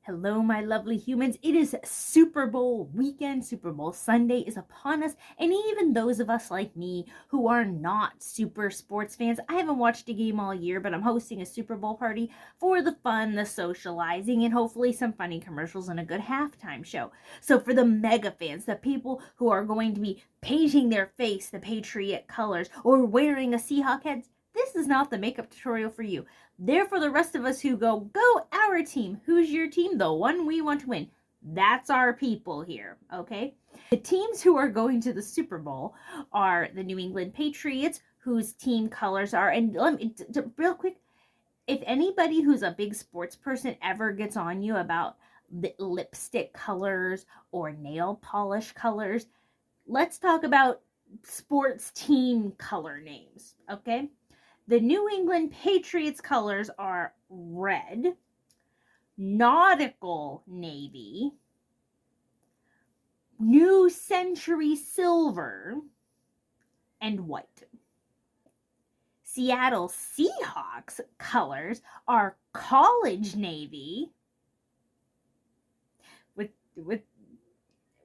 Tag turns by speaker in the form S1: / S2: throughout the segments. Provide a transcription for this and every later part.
S1: Hello, my lovely humans. It is Super Bowl weekend. Super Bowl Sunday is upon us. And even those of us like me who are not super sports fans, I haven't watched a game all year, but I'm hosting a Super Bowl party for the fun, the socializing, and hopefully some funny commercials and a good halftime show. So for the mega fans, the people who are going to be painting their face the Patriot colors or wearing a Seahawk head, this is not the makeup tutorial for you. There for the rest of us who go our team. Who's your team? The one we want to win. That's our people here, okay? The teams who are going to the Super Bowl are the New England Patriots, whose team colors are, and let me, real quick, if anybody who's a big sports person ever gets on you about the lipstick colors or nail polish colors, let's talk about sports team color names, okay? The New England Patriots colors are red, nautical navy, New Century silver, and white. Seattle Seahawks colors are college navy.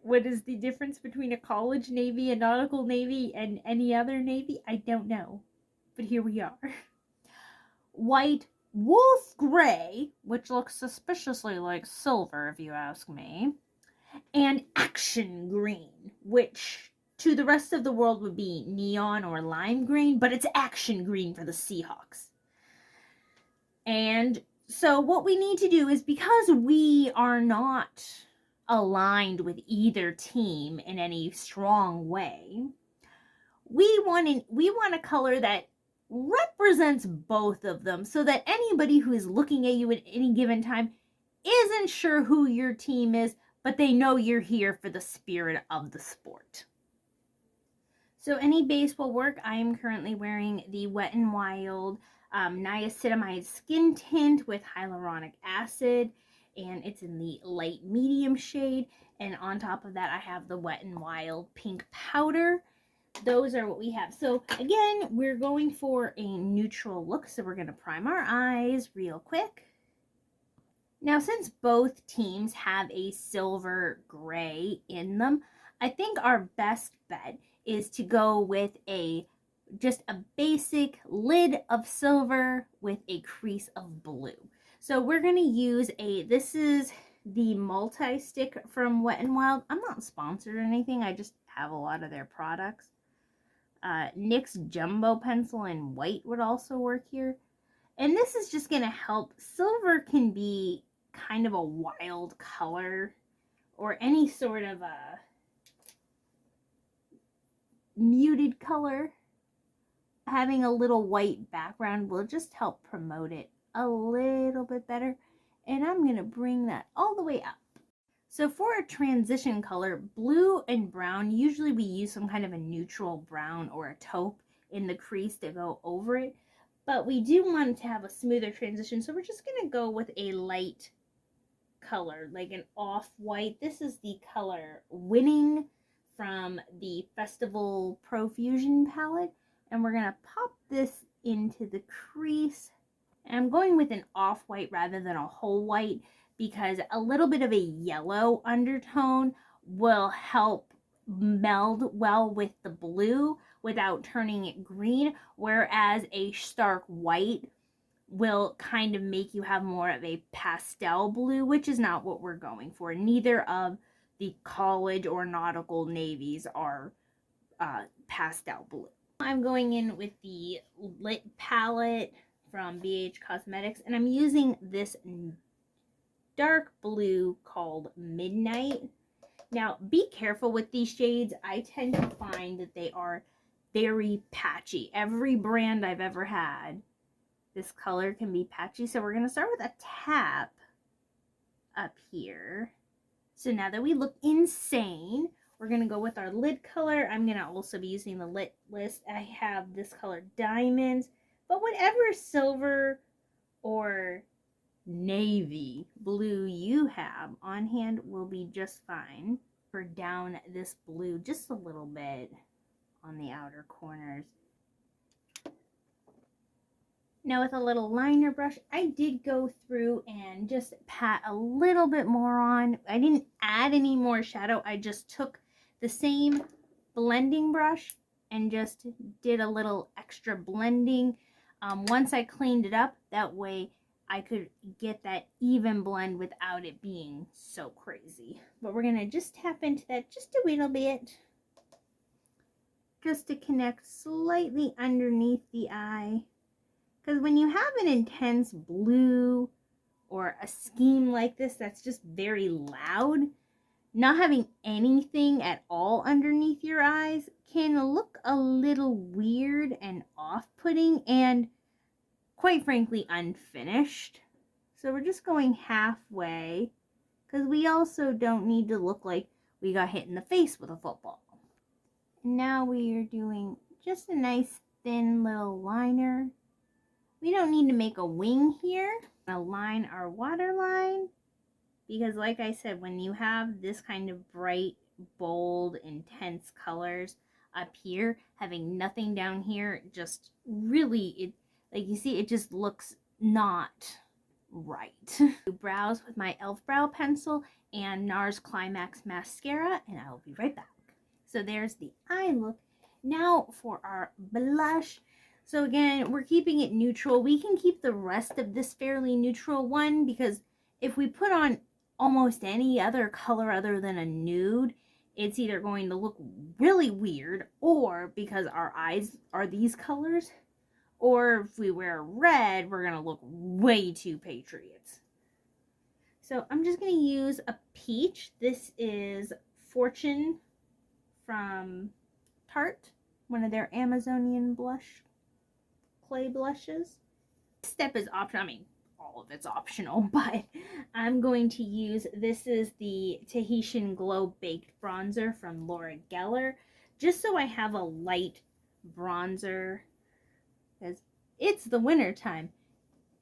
S1: What is the difference between a college navy, a nautical navy, and any other navy? I don't know. But here we are. White wolf gray, which looks suspiciously like silver if you ask me, and action green, which to the rest of the world would be neon or lime green, but it's action green for the Seahawks. And so what we need to do is, because we are not aligned with either team in any strong way, we want a color that represents both of them, so that anybody who is looking at you at any given time isn't sure who your team is, but they know you're here for the spirit of the sport. So any base will work. I am currently wearing the Wet n Wild niacinamide skin tint with hyaluronic acid, and it's in the light medium shade, and on top of that I have the Wet n Wild pink powder. Those are what we have. So again, we're going for a neutral look, so we're going to prime our eyes real quick. Now, since both teams have a silver gray in them, I think our best bet is to go with just a basic lid of silver with a crease of blue. So we're going to use this is the multi-stick from Wet n Wild. I'm not sponsored or anything, I just have a lot of their products. NYX Jumbo Pencil in white would also work here. And this is just going to help. Silver can be kind of a wild color, or any sort of a muted color. Having a little white background will just help promote it a little bit better. And I'm going to bring that all the way up. So for a transition color, blue and brown, usually we use some kind of a neutral brown or a taupe in the crease to go over it. But we do want to have a smoother transition, so we're just going to go with a light color, like an off-white. This is the color Winning from the Festival Profusion palette. And we're going to pop this into the crease. And I'm going with an off-white rather than a whole white, because a little bit of a yellow undertone will help meld well with the blue without turning it green, whereas a stark white will kind of make you have more of a pastel blue, which is not what we're going for. Neither of the college or nautical navies are pastel blue. I'm going in with the Lit palette from BH Cosmetics, and I'm using this dark blue called Midnight. Now, be careful with these shades. I tend to find that they are very patchy. Every brand I've ever had, this color can be patchy. So we're going to start with a tap up here. So now that we look insane, we're going to go with our lid color. I'm going to also be using the Lit list. I have this color Diamonds, but whatever silver or navy blue you have on hand will be just fine. For down this blue just a little bit on the outer corners. Now with a little liner brush, I did go through and just pat a little bit more on. I didn't add any more shadow. I just took the same blending brush and just did a little extra blending. Once I cleaned it up, that way I could get that even blend without it being so crazy. But we're gonna just tap into that just a little bit, just to connect slightly underneath the eye. Because when you have an intense blue or a scheme like this that's just very loud, not having anything at all underneath your eyes can look a little weird and off-putting and, quite frankly, unfinished. So we're just going halfway, because we also don't need to look like we got hit in the face with a football. Now we are doing just a nice thin little liner. We don't need to make a wing here. Align our waterline, because like I said, when you have this kind of bright, bold, intense colors up here, having nothing down here, just really, like you see, it just looks not right. Brows with my e.l.f. brow pencil and NARS Climax mascara, and I will be right back. So there's the eye look. Now for our blush. So again, we're keeping it neutral. We can keep the rest of this fairly neutral one, because if we put on almost any other color other than a nude, it's either going to look really weird, or because our eyes are these colors, or if we wear red, we're going to look way too Patriots. So I'm just going to use a peach. This is Fortune from Tarte, one of their Amazonian clay blushes. This step is optional. I mean, all of it's optional, but I'm going to use, this is the Tahitian Glow Baked Bronzer from Loreal, just so I have a light bronzer, because it's the winter time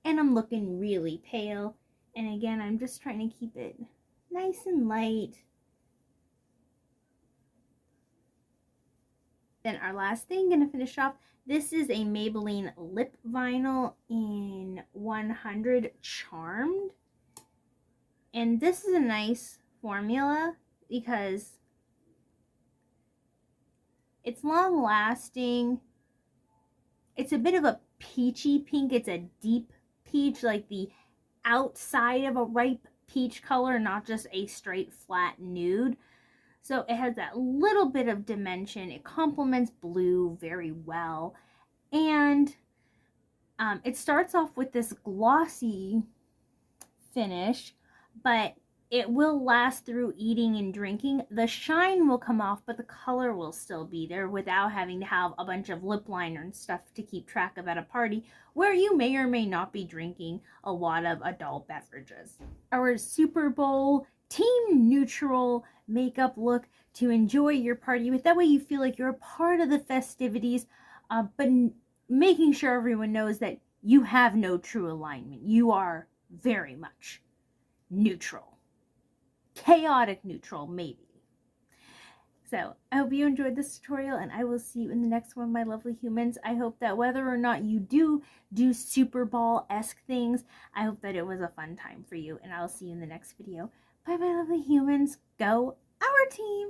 S1: and I'm looking really pale. And again, I'm just trying to keep it nice and light. Then our last thing, gonna finish off, this is a Maybelline lip vinyl in 100 Charmed. And this is a nice formula because it's long lasting. It's a bit of a peachy pink. It's a deep peach, like the outside of a ripe peach color, not just a straight flat nude. So it has that little bit of dimension. It complements blue very well. And it starts off with this glossy finish, but it will last through eating and drinking. The shine will come off, but the color will still be there without having to have a bunch of lip liner and stuff to keep track of at a party where you may or may not be drinking a lot of adult beverages. Our Super Bowl team neutral makeup look to enjoy your party with. That way you feel like you're a part of the festivities, but making sure everyone knows that you have no true alignment. You are very much neutral. Chaotic neutral, maybe. So I hope you enjoyed this tutorial, and I will see you in the next one, my lovely humans. I hope that whether or not you do Super Bowl-esque things, I hope that it was a fun time for you, and I'll see you in the next video. Bye, my lovely humans. Go our team!